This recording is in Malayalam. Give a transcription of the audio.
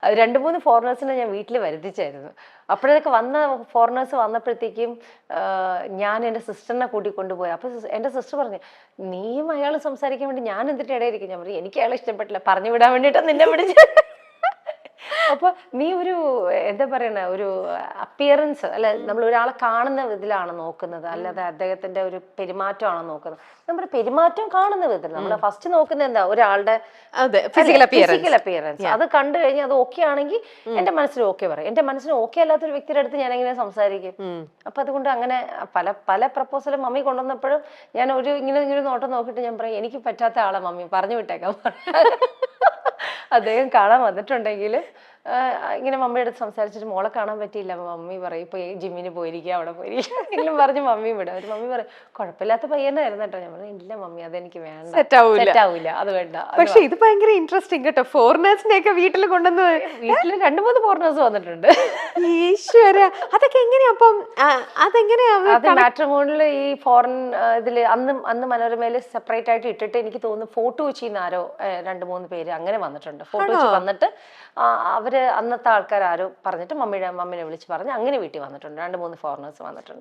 രണ്ട് മൂന്ന് ഫോറിനേഴ്സിനെ ഞാൻ വീട്ടിൽ വരുത്തിച്ചായിരുന്നു. അപ്പോഴൊക്കെ വന്ന ഫോറിനേഴ്സ് വന്നപ്പോഴത്തേക്കും ഞാൻ എൻ്റെ സിസ്റ്ററിനെ കൂട്ടിക്കൊണ്ടുപോയി. അപ്പൊ എൻ്റെ സിസ്റ്റർ പറഞ്ഞു, നീയും അയാൾ സംസാരിക്കാൻ വേണ്ടി ഞാൻ എന്തിട്ട് ഇടയിരിക്കും? ഞാൻ പറഞ്ഞു, എനിക്ക് അയാളെ ഇഷ്ടപ്പെട്ടില്ല, പറഞ്ഞു വിടാൻ വേണ്ടിയിട്ടാ നിന്നെ പിടിച്ച്. അപ്പൊ നീ ഒരു എന്താ പറയണ, ഒരു അപ്പിയറൻസ് അല്ല, നമ്മൾ ഒരാളെ കാണുന്ന വിധത്തിലാണ് നോക്കുന്നത്, അല്ലാതെ അദ്ദേഹത്തിന്റെ ഒരു പെരുമാറ്റമാണോ നോക്കുന്നത്. നമ്മുടെ പെരുമാറ്റം കാണുന്ന വിധത്തിൽ നമ്മൾ ഫസ്റ്റ് നോക്കുന്നത് എന്താ, ഒരാളുടെ ഫിസിക്കൽ അപ്പിയറൻസ്. അത് കണ്ടു കഴിഞ്ഞാൽ അത് ഓക്കെ ആണെങ്കിൽ എന്റെ മനസ്സിൽ ഓക്കെ പറയും. എന്റെ മനസ്സിന് ഓക്കെ അല്ലാത്തൊരു വ്യക്തിയുടെ അടുത്ത് ഞാൻ എങ്ങനെ സംസാരിക്കും? അപ്പൊ അതുകൊണ്ട് അങ്ങനെ പല പല പ്രപ്പോസലും മമ്മി കൊണ്ടുവന്നപ്പോഴും ഞാൻ ഒരു ഇങ്ങനെ നോട്ടം നോക്കിയിട്ട് ഞാൻ പറയും, എനിക്ക് പറ്റാത്ത ആളെ മമ്മി, പറഞ്ഞു വിട്ടേക്കാം. അദ്ദേഹം കാണാൻ വന്നിട്ടുണ്ടെങ്കിൽ ഇങ്ങനെ മമ്മിയുടെ അടുത്ത് സംസാരിച്ചിട്ട് മോളെ കാണാൻ പറ്റിയില്ല, മമ്മി പറയും ഇപ്പൊ ജിമ്മിന് പോയിരിക്കുക, അവിടെ പോയിരിക്കുക എങ്കിലും പറഞ്ഞ് മമ്മി വിടും. ഒരു മമ്മി പറയും കുഴപ്പമില്ലാത്ത പയ്യനായിരുന്നു കേട്ടോ. ഞാൻ പറഞ്ഞു, ഇല്ല മമ്മി, അതെനിക്ക് വേണ്ട, സെറ്റ് ആവില്ല, അത് വേണ്ട. പക്ഷെ ഇത് ഭയങ്കര ഇൻട്രസ്റ്റിംഗ് കേട്ടോ, ഫോറിനേഴ്സിനെ ഒക്കെ വീട്ടിൽ കൊണ്ടുവന്ന്. വീട്ടിൽ 2-3 ഫോറിനേഴ്സ് വന്നിട്ടുണ്ട്. ഈശ്വര, അതൊക്കെ എങ്ങനെയാ? അപ്പം അതെങ്ങനെയാ? അത് മാട്രിമോണിയിൽ ഈ ഫോറിൻ ഇതില് അന്ന് മനോരമയില് സെപ്പറേറ്റ് ആയിട്ട് ഇട്ടിട്ട്, എനിക്ക് തോന്നുന്നു ഫോട്ടോ വെച്ചിന്ന് ആരോ 2-3 പേര് അങ്ങനെ വന്നിട്ടുണ്ട്. ഫോട്ടോ വെച്ച് വന്നിട്ട് അവര് അന്നത്തെ ആൾക്കാർ ആരോ പറഞ്ഞിട്ട് മമ്മിനെ വിളിച്ച് പറഞ്ഞ് അങ്ങനെ വീട്ടിൽ വന്നിട്ടുണ്ട്. 2-3 ഫോറിനേഴ്സ് വന്നിട്ടുണ്ട്.